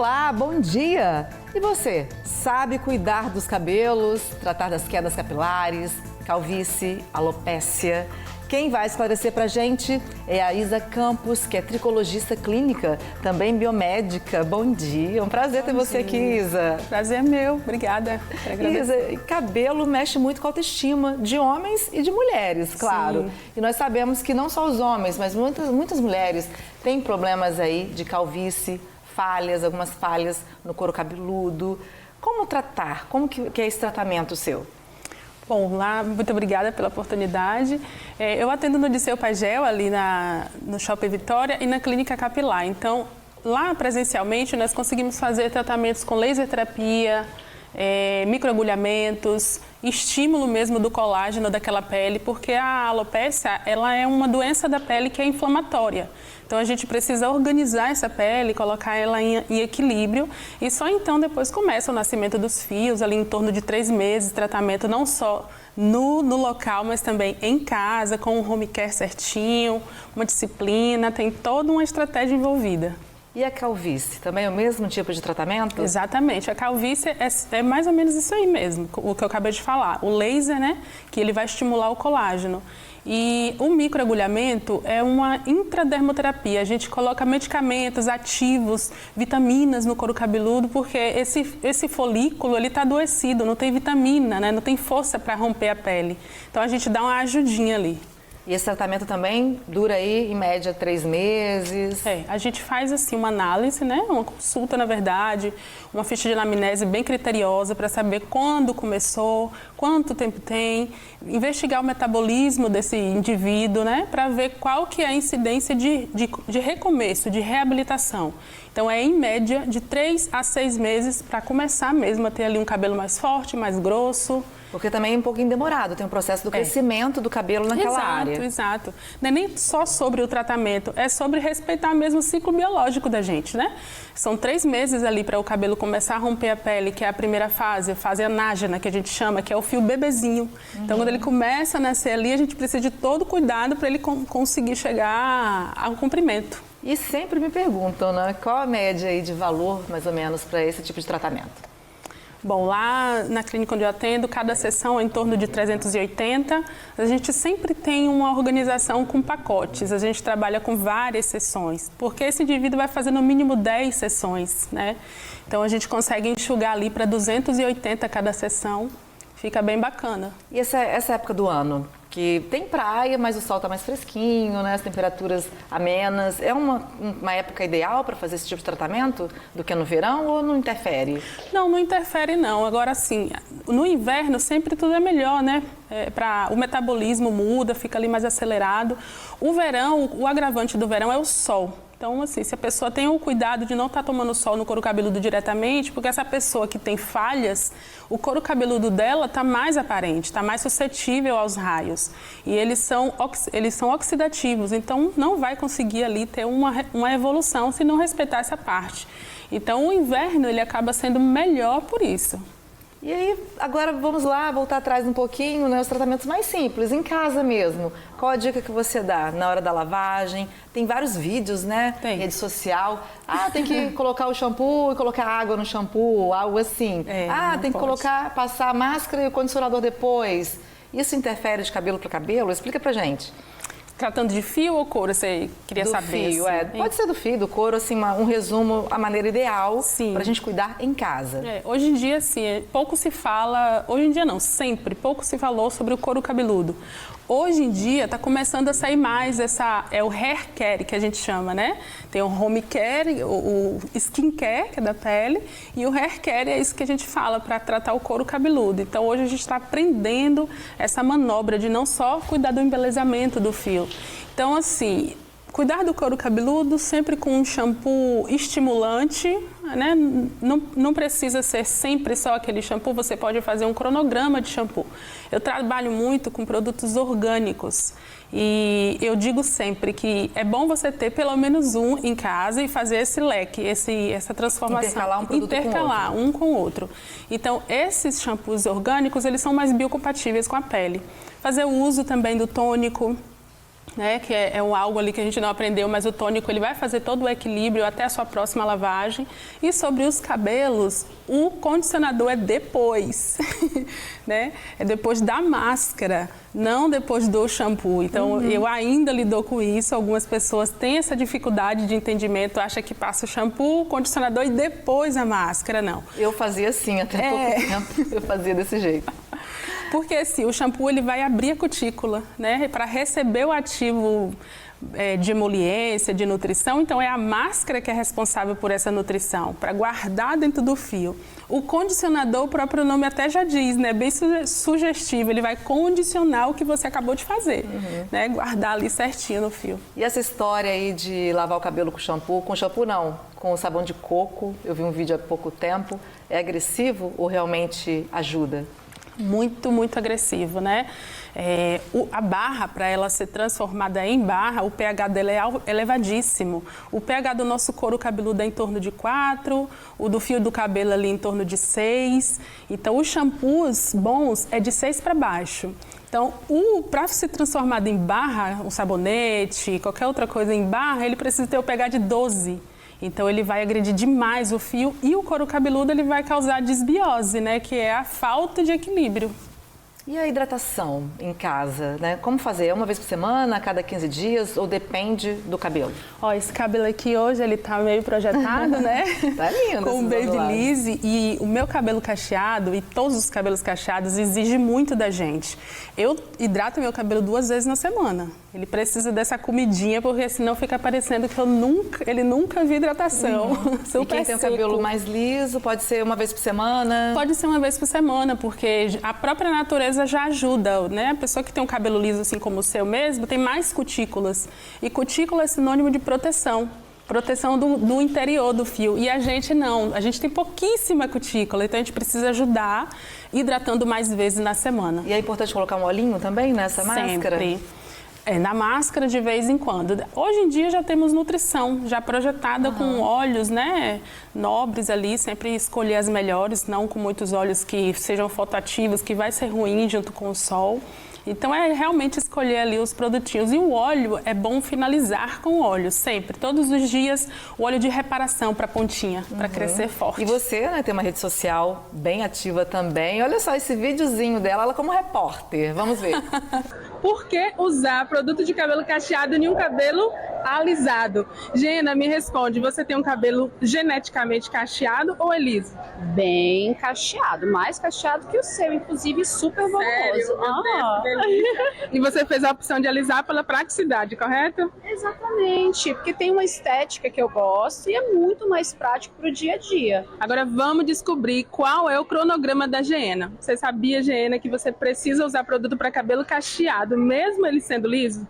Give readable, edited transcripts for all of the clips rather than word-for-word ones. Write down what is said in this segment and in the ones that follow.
Olá, bom dia! E você, sabe cuidar dos cabelos, tratar das quedas capilares, calvície, alopécia? Quem vai esclarecer pra gente é a Isa Campos, que é tricologista clínica, também biomédica. Bom dia, um prazer ter você aqui, Isa. Prazer é meu, obrigada. Isa, cabelo mexe muito com a autoestima de homens e de mulheres, claro. Sim. E nós sabemos que não só os homens, mas muitas mulheres têm problemas aí de calvície, falhas, algumas falhas no couro cabeludo. Como tratar? Como que é esse tratamento seu? Bom, muito obrigada pela oportunidade. Eu atendo no Disseu Pagel, ali no Shopping Vitória, e na Clínica Capilar. Então, lá presencialmente, nós conseguimos fazer tratamentos com laser terapia, microagulhamentos, estímulo mesmo do colágeno daquela pele, porque a alopécia, ela é uma doença da pele que é inflamatória. Então, a gente precisa organizar essa pele, colocar ela em equilíbrio e só então depois começa o nascimento dos fios, ali em torno de 3 meses, tratamento não só no local, mas também em casa, com um home care certinho, uma disciplina, tem toda uma estratégia envolvida. E a calvície? Também é o mesmo tipo de tratamento? Exatamente. A calvície é mais ou menos isso aí mesmo, o que eu acabei de falar. O laser, né, que ele vai estimular o colágeno. E o microagulhamento é uma intradermoterapia. A gente coloca medicamentos ativos, vitaminas no couro cabeludo, porque esse folículo ele está adoecido, não tem vitamina, né, não tem força para romper a pele. Então a gente dá uma ajudinha ali. E esse tratamento também dura aí, em média, 3 meses? A gente faz assim uma análise, né? Uma consulta, na verdade, uma ficha de anamnese bem criteriosa para saber quando começou, quanto tempo tem, investigar o metabolismo desse indivíduo, né? Para ver qual que é a incidência de recomeço, de reabilitação. Então, é em média de 3 a 6 meses para começar mesmo a ter ali um cabelo mais forte, mais grosso. Porque também é um pouquinho demorado, tem um processo do crescimento do cabelo naquela área. Exato. Não é nem só sobre o tratamento, é sobre respeitar mesmo o ciclo biológico da gente, né? São 3 meses ali para o cabelo começar a romper a pele, que é a primeira fase, a fase anágena, que a gente chama, que é o fio bebezinho. Então, quando ele começa a nascer ali, a gente precisa de todo cuidado para ele conseguir chegar ao comprimento. E sempre me perguntam, né? Qual a média aí de valor, mais ou menos, para esse tipo de tratamento? Bom, lá na clínica onde eu atendo, cada sessão é em torno de 380. A gente sempre tem uma organização com pacotes, a gente trabalha com várias sessões, porque esse indivíduo vai fazer no mínimo 10 sessões, né? Então a gente consegue enxugar ali para 280 cada sessão, fica bem bacana. E essa época do ano? Que tem praia, mas o sol está mais fresquinho, né? As temperaturas amenas. É uma época ideal para fazer esse tipo de tratamento do que no verão ou não interfere? Não interfere não. Agora sim, no inverno sempre tudo é melhor, né? O metabolismo muda, fica ali mais acelerado. O verão, o agravante do verão é o sol. Então, assim, se a pessoa tem o cuidado de não estar tomando sol no couro cabeludo diretamente, porque essa pessoa que tem falhas, o couro cabeludo dela está mais aparente, está mais suscetível aos raios. E eles são oxidativos, então não vai conseguir ali ter uma evolução se não respeitar essa parte. Então, o inverno ele acaba sendo melhor por isso. E aí, agora vamos lá, voltar atrás um pouquinho, né? Os tratamentos mais simples, em casa mesmo. Qual a dica que você dá na hora da lavagem? Tem vários vídeos, né? Tem. Rede social. Tem que colocar o shampoo e colocar água no shampoo, algo assim. Tem que passar a máscara e o condicionador depois. Isso interfere de cabelo para cabelo? Explica pra gente. Tratando de fio ou couro, você queria saber? Do fio, Pode ser do fio, do couro, assim, um resumo, a maneira ideal para a gente cuidar em casa. Hoje em dia, assim, pouco se fala, hoje em dia não, sempre, pouco se falou sobre o couro cabeludo. Hoje em dia está começando a sair mais o hair care que a gente chama, né? Tem o home care, o skin care, que é da pele, e o hair care é isso que a gente fala para tratar o couro cabeludo. Então hoje a gente está aprendendo essa manobra de não só cuidar do embelezamento do fio. Então assim, cuidar do couro cabeludo sempre com um shampoo estimulante, né? Não precisa ser sempre só aquele shampoo, você pode fazer um cronograma de shampoo. Eu trabalho muito com produtos orgânicos e eu digo sempre que é bom você ter pelo menos um em casa e fazer esse leque, essa transformação. Intercalar um produto com outro. Um com o outro. Então, esses shampoos orgânicos, eles são mais biocompatíveis com a pele. Fazer o uso também do tônico, né, que é algo ali que a gente não aprendeu, mas o tônico ele vai fazer todo o equilíbrio até a sua próxima lavagem. E sobre os cabelos, o condicionador é depois, né? É depois da máscara, não depois do shampoo. Então, eu ainda lido com isso. Algumas pessoas têm essa dificuldade de entendimento, acham que passa o shampoo, o condicionador e depois a máscara. Não. Eu fazia assim até pouco tempo, eu fazia desse jeito. Porque assim, o shampoo ele vai abrir a cutícula, né, para receber o ativo de emoliência, de nutrição. Então é a máscara que é responsável por essa nutrição, para guardar dentro do fio. O condicionador, o próprio nome até já diz, né, bem sugestivo, ele vai condicionar o que você acabou de fazer, né, guardar ali certinho no fio. E essa história aí de lavar o cabelo com shampoo não, com sabão de coco, eu vi um vídeo há pouco tempo, é agressivo ou realmente ajuda? Muito, muito agressivo, né? A barra, para ela ser transformada em barra, o pH dela é elevadíssimo. O pH do nosso couro cabeludo é em torno de 4, o do fio do cabelo ali em torno de 6. Então, os shampoos bons é de 6 para baixo. Então, para se transformar em barra, um sabonete, qualquer outra coisa em barra, ele precisa ter o pH de 12. Então, ele vai agredir demais o fio e o couro cabeludo ele vai causar desbiose, né? Que é a falta de equilíbrio. E a hidratação em casa, né? Como fazer? É uma vez por semana, a cada 15 dias ou depende do cabelo? Ó, esse cabelo aqui hoje, ele tá meio projetado, né? Tá lindo. Com o Babyliss, e o meu cabelo cacheado e todos os cabelos cacheados exigem muito da gente. Eu hidrato meu cabelo 2 vezes na semana. Ele precisa dessa comidinha, porque senão fica parecendo que ele nunca viu hidratação. Super e quem tem o seco. cabelo mais liso, pode ser uma vez por semana? Pode ser uma vez por semana, porque a própria natureza já ajuda, né? A pessoa que tem um cabelo liso assim como o seu mesmo, tem mais cutículas. E cutícula é sinônimo de proteção. Proteção do interior do fio. E a gente não, a gente tem pouquíssima cutícula, então a gente precisa ajudar hidratando mais vezes na semana. E é importante colocar um olhinho também nessa máscara? Sempre. Na máscara de vez em quando. Hoje em dia já temos nutrição, já projetada com óleos, né, nobres ali, sempre escolher as melhores, não com muitos óleos que sejam fotoativos, que vai ser ruim junto com o sol. Então é realmente escolher ali os produtinhos. E o óleo é bom finalizar com óleo, sempre. Todos os dias, o óleo de reparação para a pontinha, para crescer forte. E você, né, tem uma rede social bem ativa também. Olha só esse videozinho dela, ela como repórter. Vamos ver. Por que usar produto de cabelo cacheado em um cabelo alisado? Gena, me responde, você tem um cabelo geneticamente cacheado ou é liso? Bem cacheado, mais cacheado que o seu, inclusive super volumoso. E você fez a opção de alisar pela praticidade, correto? Exatamente, porque tem uma estética que eu gosto e é muito mais prático para o dia a dia. Agora vamos descobrir qual é o cronograma da Gena. Você sabia, Gena, que você precisa usar produto para cabelo cacheado, mesmo ele sendo liso?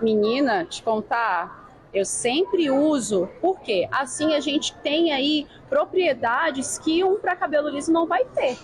Menina, te contar, eu sempre uso, porque assim a gente tem aí propriedades que um para cabelo liso não vai ter.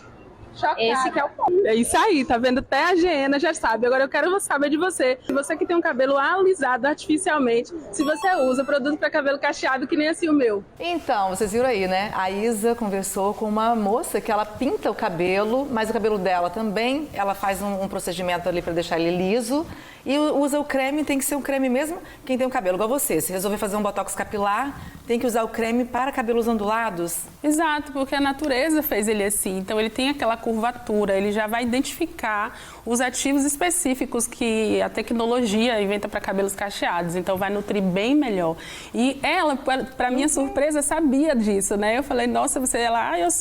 Chocada. Esse que é o ponto. É isso aí, tá vendo? Até a Gena já sabe. Agora eu quero saber de você. Se você que tem um cabelo alisado artificialmente, se você usa produto para cabelo cacheado que nem assim o meu. Então, vocês viram aí, né? A Isa conversou com uma moça que ela pinta o cabelo, mas o cabelo dela também, ela faz um procedimento ali para deixar ele liso e usa o creme, tem que ser um creme mesmo. Quem tem um cabelo igual você, se resolver fazer um botox capilar, tem que usar o creme para cabelos ondulados. Exato, porque a natureza fez ele assim. Então ele tem aquela curvatura, ele já vai identificar os ativos específicos que a tecnologia inventa para cabelos cacheados. Então vai nutrir bem melhor. E ela, para minha surpresa, sabia disso, né? Eu falei, nossa,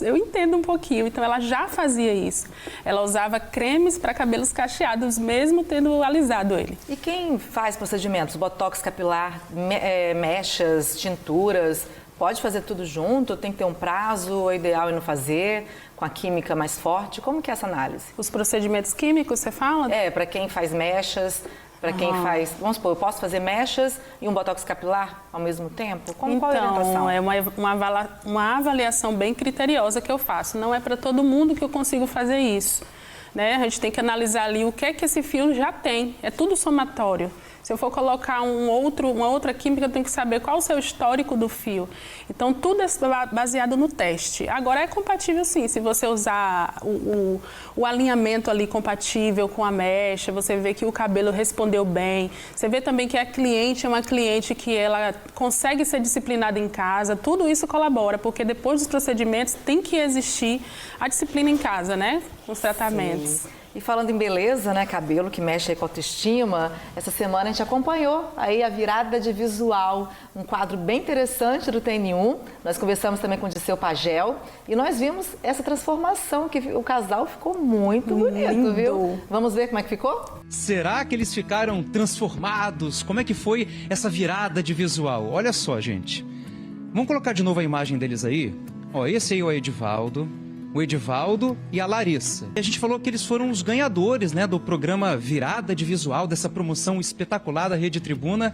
eu entendo um pouquinho. Então ela já fazia isso. Ela usava cremes para cabelos cacheados, mesmo tendo alisado ele. E quem faz procedimentos, botox capilar, mechas, tinturas, pode fazer tudo junto? Tem que ter um prazo? O ideal é não fazer? Com a química mais forte? Como que é essa análise? Os procedimentos químicos, você fala? Para quem faz mechas, para quem faz... Vamos supor, eu posso fazer mechas e um botox capilar ao mesmo tempo? Qual é a orientação? É uma avaliação bem criteriosa que eu faço. Não é para todo mundo que eu consigo fazer isso. né? A gente tem que analisar ali o que é que esse fio já tem. É tudo somatório. Se eu for colocar uma outra química, eu tenho que saber qual o seu histórico do fio. Então, tudo é baseado no teste. Agora, é compatível sim, se você usar o alinhamento ali compatível com a mecha, você vê que o cabelo respondeu bem, você vê também que a cliente é uma cliente que ela consegue ser disciplinada em casa, tudo isso colabora, porque depois dos procedimentos tem que existir a disciplina em casa, né? Os tratamentos. Sim. E falando em beleza, né, cabelo que mexe aí com a autoestima, essa semana a gente acompanhou aí a virada de visual, um quadro bem interessante do TN1. Nós conversamos também com o Dirceu Pagel e nós vimos essa transformação, que o casal ficou muito bonito, viu? Vamos ver como é que ficou? Será que eles ficaram transformados? Como é que foi essa virada de visual? Olha só, gente. Vamos colocar de novo a imagem deles aí? Ó, esse aí é o Edivaldo e a Larissa. A gente falou que eles foram os ganhadores, né, do programa Virada de Visual, dessa promoção espetacular da Rede Tribuna.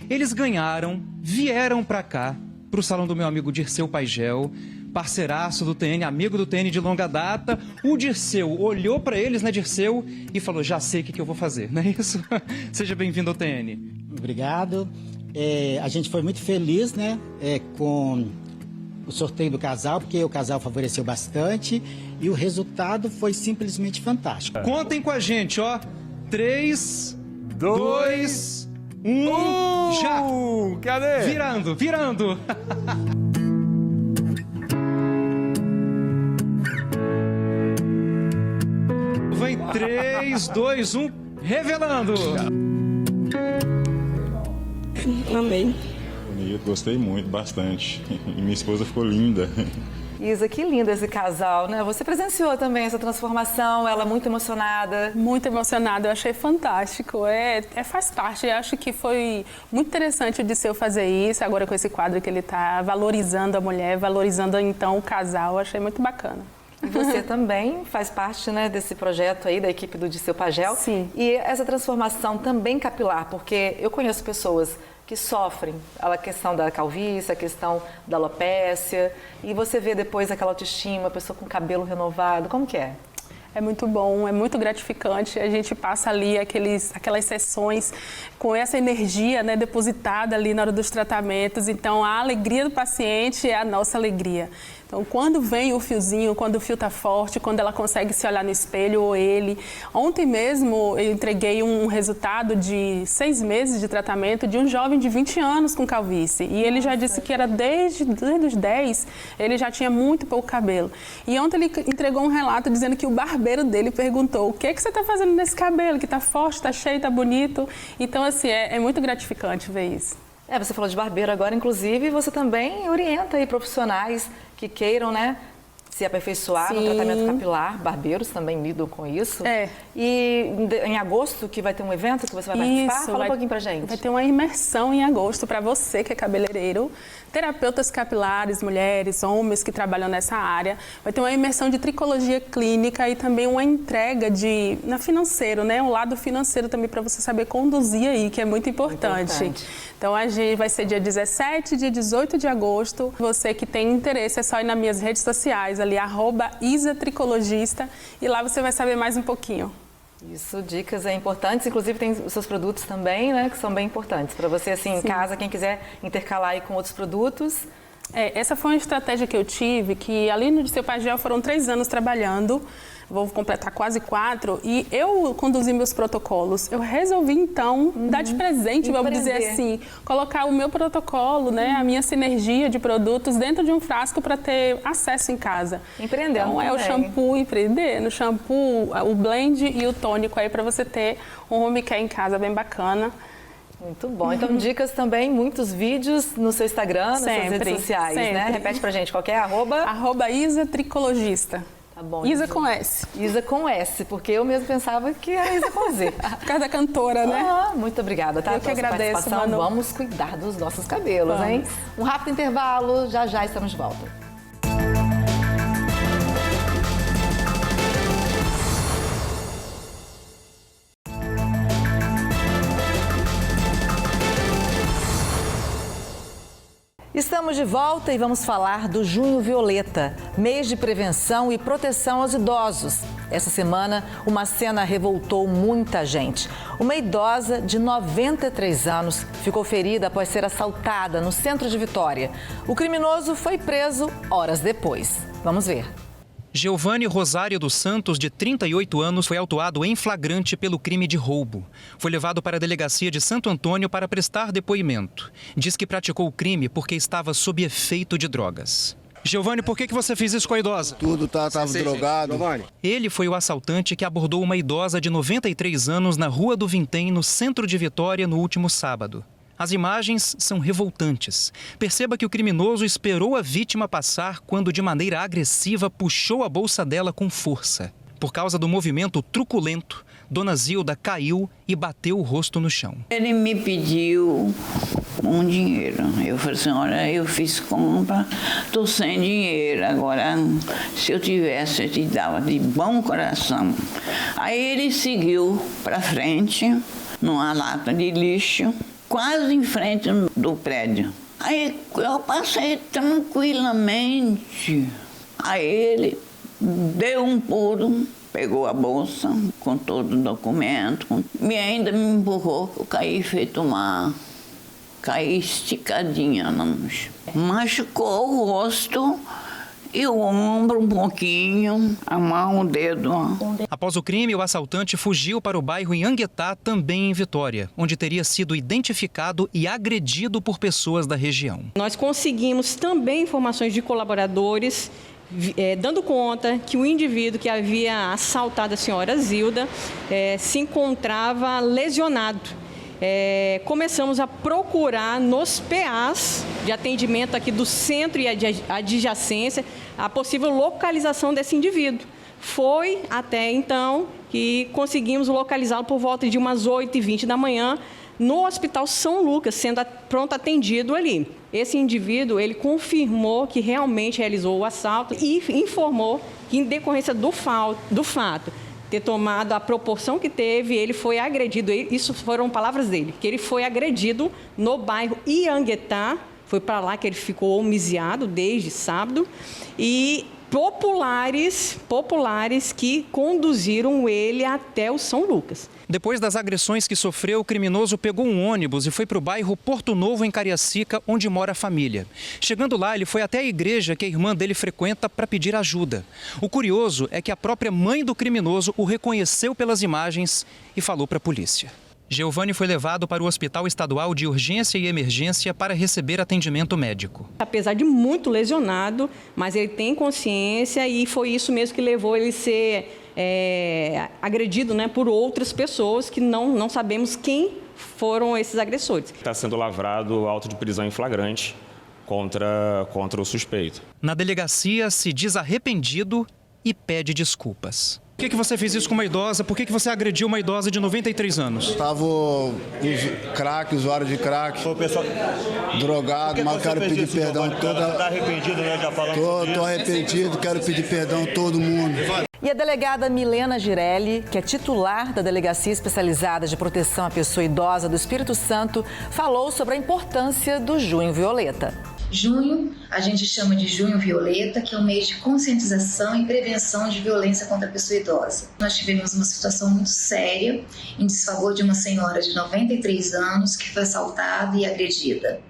Eles ganharam, vieram pra cá, pro salão do meu amigo Dirceu Pagel, parceiraço do TN, amigo do TN de longa data. O Dirceu olhou pra eles, né, Dirceu, e falou, já sei o que eu vou fazer, não é isso? Seja bem-vindo ao TN. Obrigado. A gente foi muito feliz, né, com o sorteio do casal, porque o casal favoreceu bastante e o resultado foi simplesmente fantástico. Contem com a gente, ó. 3, 2, 1, já! Cadê? Virando! Vem 3, 2, 1, revelando! Amei. Bonito, gostei muito, bastante. E minha esposa ficou linda. Isa, que lindo esse casal, né? Você presenciou também essa transformação, ela muito emocionada. Muito emocionada, eu achei fantástico. Faz parte, eu acho que foi muito interessante o Dirceu fazer isso, agora com esse quadro que ele está valorizando a mulher, valorizando então o casal, eu achei muito bacana. E você também faz parte, né, desse projeto aí, da equipe do Dirceu Pagel. Sim. E essa transformação também capilar, porque eu conheço pessoas que sofrem a questão da calvície, a questão da alopécia, e você vê depois aquela autoestima, a pessoa com cabelo renovado, como que é? É muito bom, é muito gratificante. A gente passa ali aquelas sessões com essa energia, né, depositada ali na hora dos tratamentos. Então, a alegria do paciente é a nossa alegria. Então, quando vem o fiozinho, quando o fio está forte, quando ela consegue se olhar no espelho ou ele. Ontem mesmo eu entreguei um resultado de 6 meses de tratamento de um jovem de 20 anos com calvície. E ele já disse que era desde os 10, ele já tinha muito pouco cabelo. E ontem ele entregou um relato dizendo que o barbeiro dele perguntou: o que você está fazendo nesse cabelo, que está forte, está cheio, está bonito. Então, assim, é muito gratificante ver isso. Você falou de barbeiro agora, inclusive, você também orienta aí profissionais que queiram, né, se aperfeiçoar no tratamento capilar. Barbeiros também lidam com isso. E em agosto, que vai ter um evento que você vai participar, fala um pouquinho pra gente. Vai ter uma imersão em agosto para você que é cabeleireiro, terapeutas capilares, mulheres, homens que trabalham nessa área. Vai ter uma imersão de tricologia clínica e também uma entrega na financeiro, né? Um lado financeiro também para você saber conduzir aí, que é muito importante. Então, a gente vai ser dia 17 e dia 18 de agosto. Você que tem interesse, é só ir nas minhas redes sociais, ali, @IsaTricologista, e lá você vai saber mais um pouquinho. Isso, dicas importantes. Inclusive, tem os seus produtos também, né, que são bem importantes. Para você, assim, em casa, quem quiser intercalar aí com outros produtos. Essa foi uma estratégia que eu tive, que ali no Dirceu Pagel foram 3 anos trabalhando, vou completar quase 4, e eu conduzi meus protocolos. Eu resolvi, então, dar de presente, vamos dizer assim, colocar o meu protocolo, né, a minha sinergia de produtos dentro de um frasco para ter acesso em casa. Empreendendo então, o shampoo, empreender, no shampoo, o blend e o tônico aí para você ter um home care em casa bem bacana. Muito bom. Então, dicas também, muitos vídeos no seu Instagram, nas suas redes sociais, né? Repete pra gente, qual que é? @IsaTricologista. Tá bom. Isa com S. Isa com S, porque eu mesmo pensava que era Isa com Z. Por causa da cantora, né? Muito obrigada, tá? Eu que agradeço, Manu. Vamos cuidar dos nossos cabelos, hein? Um rápido intervalo, já estamos de volta. Estamos de volta e vamos falar do Junho Violeta, mês de prevenção e proteção aos idosos. Essa semana, uma cena revoltou muita gente. Uma idosa de 93 anos ficou ferida após ser assaltada no centro de Vitória. O criminoso foi preso horas depois. Vamos ver. Geovane Rosário dos Santos, de 38 anos, foi autuado em flagrante pelo crime de roubo. Foi levado para a delegacia de Santo Antônio para prestar depoimento. Diz que praticou o crime porque estava sob efeito de drogas. Geovane, por que você fez isso com a idosa? Tudo estava drogado. Ele foi o assaltante que abordou uma idosa de 93 anos na Rua do Vintém, no centro de Vitória, no último sábado. As imagens são revoltantes. Perceba que o criminoso esperou a vítima passar quando, de maneira agressiva, puxou a bolsa dela com força. Por causa do movimento truculento, Dona Zilda caiu e bateu o rosto no chão. Ele me pediu um dinheiro. Eu falei assim, olha, eu fiz compra, estou sem dinheiro. Agora, se eu tivesse, eu te dava de bom coração. Aí ele seguiu para frente, numa lata de lixo, quase em frente do prédio. Aí eu passei tranquilamente. Aí ele deu um pulo, pegou a bolsa com todo o documento e ainda me empurrou. Eu caí feito caí esticadinha no chão. Machucou o rosto e o ombro um pouquinho, a mão, o dedo. Após o crime, o assaltante fugiu para o bairro Anguetá, também em Vitória, onde teria sido identificado e agredido por pessoas da região. Nós conseguimos também informações de colaboradores dando conta que o indivíduo que havia assaltado a senhora Zilda se encontrava lesionado. Começamos a procurar nos PAs de atendimento aqui do centro e adjacência a possível localização desse indivíduo. Foi até então que conseguimos localizá-lo por volta de umas 8h20 da manhã no Hospital São Lucas, sendo pronto atendido ali. Esse indivíduo, ele confirmou que realmente realizou o assalto e informou que, em decorrência do fato ter tomado a proporção que teve, ele foi agredido, isso foram palavras dele, que ele foi agredido no bairro Ianguetá, foi para lá que ele ficou homiciado desde sábado, e populares que conduziram ele até o São Lucas. Depois das agressões que sofreu, o criminoso pegou um ônibus e foi para o bairro Porto Novo, em Cariacica, onde mora a família. Chegando lá, ele foi até a igreja que a irmã dele frequenta para pedir ajuda. O curioso é que a própria mãe do criminoso o reconheceu pelas imagens e falou para a polícia. Geovane foi levado para o Hospital Estadual de Urgência e Emergência para receber atendimento médico. Apesar de muito lesionado, mas ele tem consciência e foi isso mesmo que levou ele a ser agredido, por outras pessoas que não sabemos quem foram esses agressores. Está sendo lavrado auto de prisão em flagrante contra o suspeito. Na delegacia, se diz arrependido e pede desculpas. Por que você fez isso com uma idosa? Por que você agrediu uma idosa de 93 anos? Estava usuário de crack, drogado, mas quero pedir perdão toda. Está arrependido, né? Já falando Estou arrependido, quero pedir perdão a todo mundo. E a delegada Milena Girelli, que é titular da Delegacia Especializada de Proteção à Pessoa Idosa do Espírito Santo, falou sobre a importância do Junho Violeta. Junho, a gente chama de Junho Violeta, que é um mês de conscientização e prevenção de violência contra a pessoa idosa. Nós tivemos uma situação muito séria em desfavor de uma senhora de 93 anos que foi assaltada e agredida.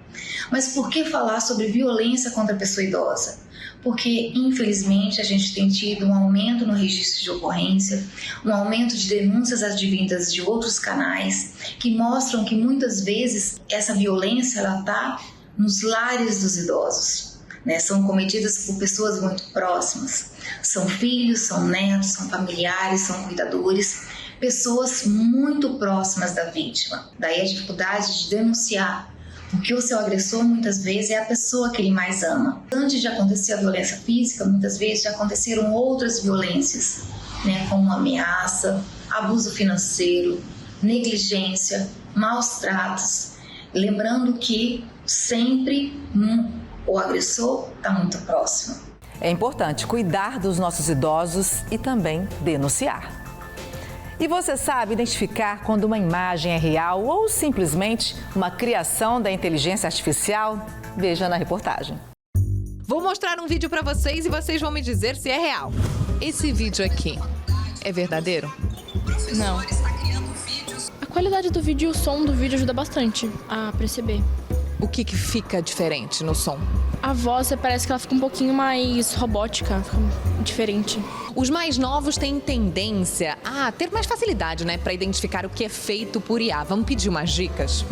Mas por que falar sobre violência contra a pessoa idosa? Porque, infelizmente, a gente tem tido um aumento no registro de ocorrência, um aumento de denúncias advindas de outros canais, que mostram que muitas vezes essa violência está nos lares dos idosos, são cometidas por pessoas muito próximas, são filhos, são netos, são familiares, são cuidadores, pessoas muito próximas da vítima. Daí a dificuldade de denunciar, porque o seu agressor muitas vezes é a pessoa que ele mais ama. Antes de acontecer a violência física, muitas vezes já aconteceram outras violências, como ameaça, abuso financeiro, negligência, maus tratos. Lembrando que sempre o agressor está muito próximo. É importante cuidar dos nossos idosos e também denunciar. E você sabe identificar quando uma imagem é real ou simplesmente uma criação da inteligência artificial? Veja na reportagem. Vou mostrar um vídeo para vocês e vocês vão me dizer se é real. Esse vídeo aqui é verdadeiro? Não. A qualidade do vídeo e o som do vídeo ajuda bastante a perceber. O que fica diferente no som? A voz parece que ela fica um pouquinho mais robótica, fica diferente. Os mais novos têm tendência a ter mais facilidade, para identificar o que é feito por IA. Vamos pedir umas dicas?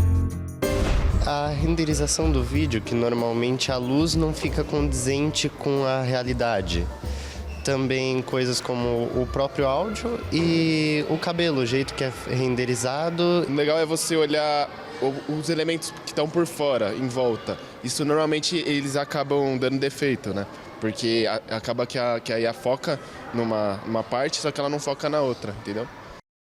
A renderização do vídeo, que normalmente a luz não fica condizente com a realidade. Também coisas como o próprio áudio e o cabelo, o jeito que é renderizado. O legal é você olhar os elementos que estão por fora, em volta. Isso normalmente eles acabam dando defeito, né? Porque acaba que a IA foca numa parte, só que ela não foca na outra, entendeu?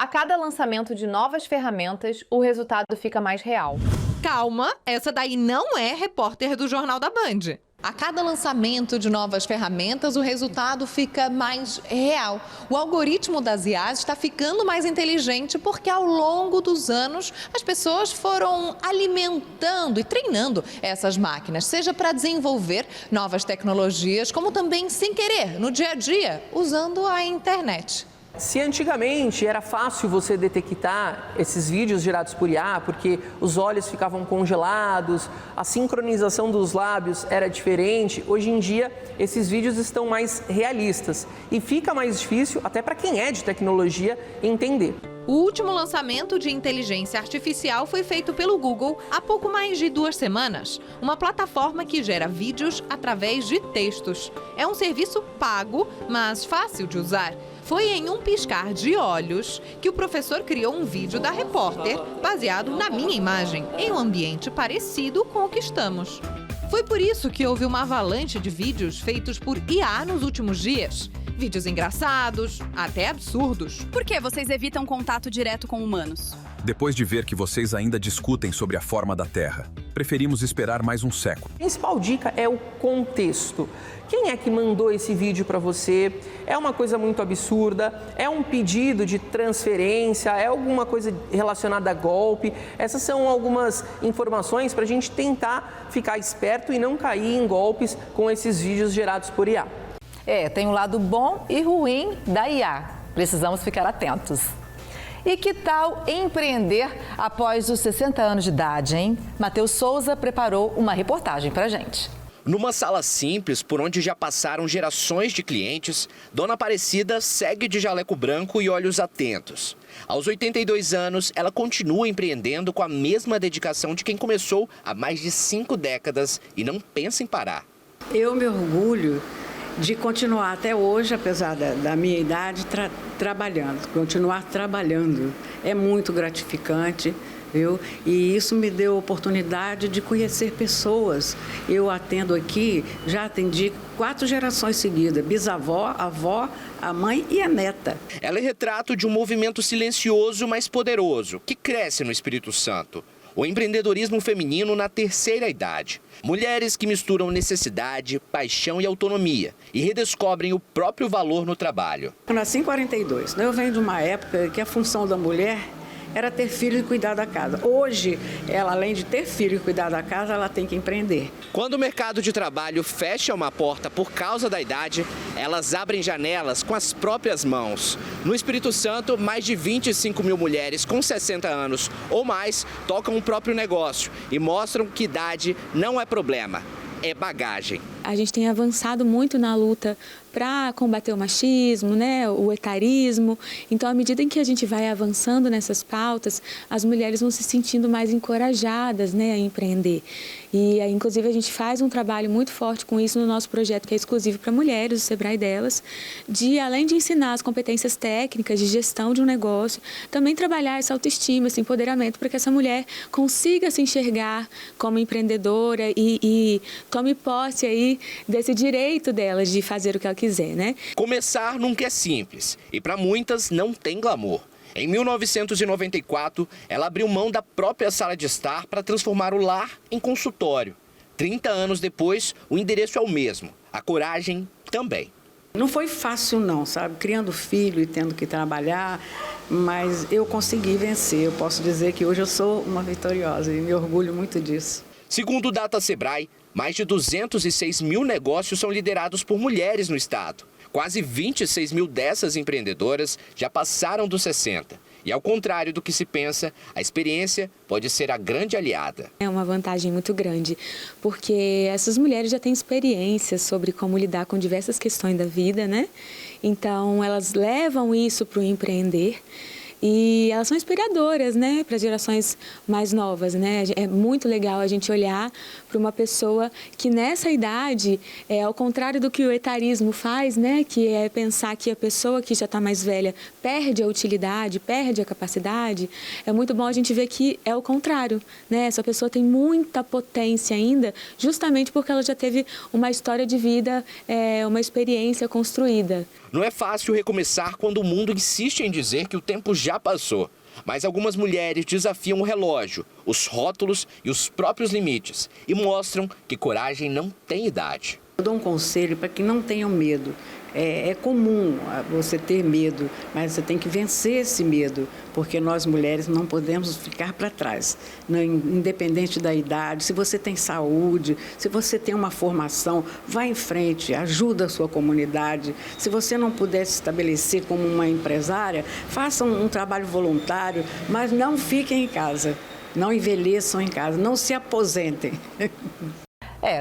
A cada lançamento de novas ferramentas, o resultado fica mais real. Calma, essa daí não é repórter do Jornal da Band. A cada lançamento de novas ferramentas, o resultado fica mais real. O algoritmo das IAs está ficando mais inteligente porque, ao longo dos anos, as pessoas foram alimentando e treinando essas máquinas, seja para desenvolver novas tecnologias, como também, sem querer, no dia a dia, usando a internet. Se antigamente era fácil você detectar esses vídeos gerados por IA, porque os olhos ficavam congelados, a sincronização dos lábios era diferente, hoje em dia esses vídeos estão mais realistas e fica mais difícil até para quem é de tecnologia entender. O último lançamento de inteligência artificial foi feito pelo Google há pouco mais de 2 semanas. Uma plataforma que gera vídeos através de textos. É um serviço pago, mas fácil de usar. Foi em um piscar de olhos que o professor criou um vídeo da repórter baseado na minha imagem, em um ambiente parecido com o que estamos. Foi por isso que houve uma avalanche de vídeos feitos por IA nos últimos dias. Vídeos engraçados, até absurdos. Por que vocês evitam contato direto com humanos? Depois de ver que vocês ainda discutem sobre a forma da Terra, preferimos esperar mais um século. A principal dica é o contexto. Quem é que mandou esse vídeo para você? É uma coisa muito absurda? É um pedido de transferência? É alguma coisa relacionada a golpe? Essas são algumas informações para a gente tentar ficar esperto e não cair em golpes com esses vídeos gerados por IA. Tem um lado bom e ruim da IA. Precisamos ficar atentos. E que tal empreender após os 60 anos de idade, hein? Matheus Souza preparou uma reportagem pra gente. Numa sala simples, por onde já passaram gerações de clientes, Dona Aparecida segue de jaleco branco e olhos atentos. Aos 82 anos, ela continua empreendendo com a mesma dedicação de quem começou há mais de 5 décadas e não pensa em parar. Eu me orgulho de continuar até hoje, apesar da minha idade, trabalhando, continuar trabalhando. É muito gratificante, viu? E isso me deu a oportunidade de conhecer pessoas. Eu atendo aqui, já atendi 4 gerações seguidas, bisavó, avó, a mãe e a neta. Ela é retrato de um movimento silencioso, mas poderoso, que cresce no Espírito Santo. O empreendedorismo feminino na terceira idade. Mulheres que misturam necessidade, paixão e autonomia e redescobrem o próprio valor no trabalho. Eu nasci em 42, eu venho de uma época que a função da mulher era ter filho e cuidar da casa. Hoje, ela, além de ter filho e cuidar da casa, ela tem que empreender. Quando o mercado de trabalho fecha uma porta por causa da idade, elas abrem janelas com as próprias mãos. No Espírito Santo, mais de 25 mil mulheres com 60 anos ou mais tocam o próprio negócio e mostram que idade não é problema, é bagagem. A gente tem avançado muito na luta para combater o machismo, o etarismo. Então, à medida em que a gente vai avançando nessas pautas, as mulheres vão se sentindo mais encorajadas, a empreender. E, inclusive, a gente faz um trabalho muito forte com isso no nosso projeto, que é exclusivo para mulheres, o Sebrae delas, de, além de ensinar as competências técnicas de gestão de um negócio, também trabalhar essa autoestima, esse empoderamento, para que essa mulher consiga se enxergar como empreendedora e tome posse aí desse direito delas de fazer o que ela quiser, Começar nunca é simples e para muitas não tem glamour. Em 1994, ela abriu mão da própria sala de estar para transformar o lar em consultório. 30 anos depois, o endereço é o mesmo, a coragem também. Não foi fácil não, sabe? Criando filho e tendo que trabalhar, mas eu consegui vencer. Eu posso dizer que hoje eu sou uma vitoriosa e me orgulho muito disso. Segundo o Data Sebrae, mais de 206 mil negócios são liderados por mulheres no estado. Quase 26 mil dessas empreendedoras já passaram dos 60. E ao contrário do que se pensa, a experiência pode ser a grande aliada. É uma vantagem muito grande, porque essas mulheres já têm experiência sobre como lidar com diversas questões da vida, né? Então, elas levam isso para o empreender. E elas são inspiradoras, né, para gerações mais novas, né? É muito legal a gente olhar para uma pessoa que nessa idade, ao contrário do que o etarismo faz, né, que é pensar que a pessoa que já está mais velha perde a utilidade, perde a capacidade, é muito bom a gente ver que é o contrário, né? Essa pessoa tem muita potência ainda, justamente porque ela já teve uma história de vida, uma experiência construída. Não é fácil recomeçar quando o mundo insiste em dizer que o tempo já passou. Mas algumas mulheres desafiam o relógio, os rótulos e os próprios limites e mostram que coragem não tem idade. Eu dou um conselho para que não tenham medo. É comum você ter medo, mas você tem que vencer esse medo, porque nós mulheres não podemos ficar para trás, independente da idade. Se você tem saúde, se você tem uma formação, vá em frente, ajuda a sua comunidade. Se você não puder se estabelecer como uma empresária, faça um trabalho voluntário, mas não fiquem em casa, não envelheçam em casa, não se aposentem.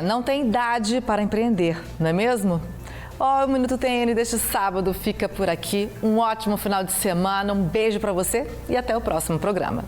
Não tem idade para empreender, não é mesmo? O Minuto TN deste sábado fica por aqui. Um ótimo final de semana, um beijo para você e até o próximo programa.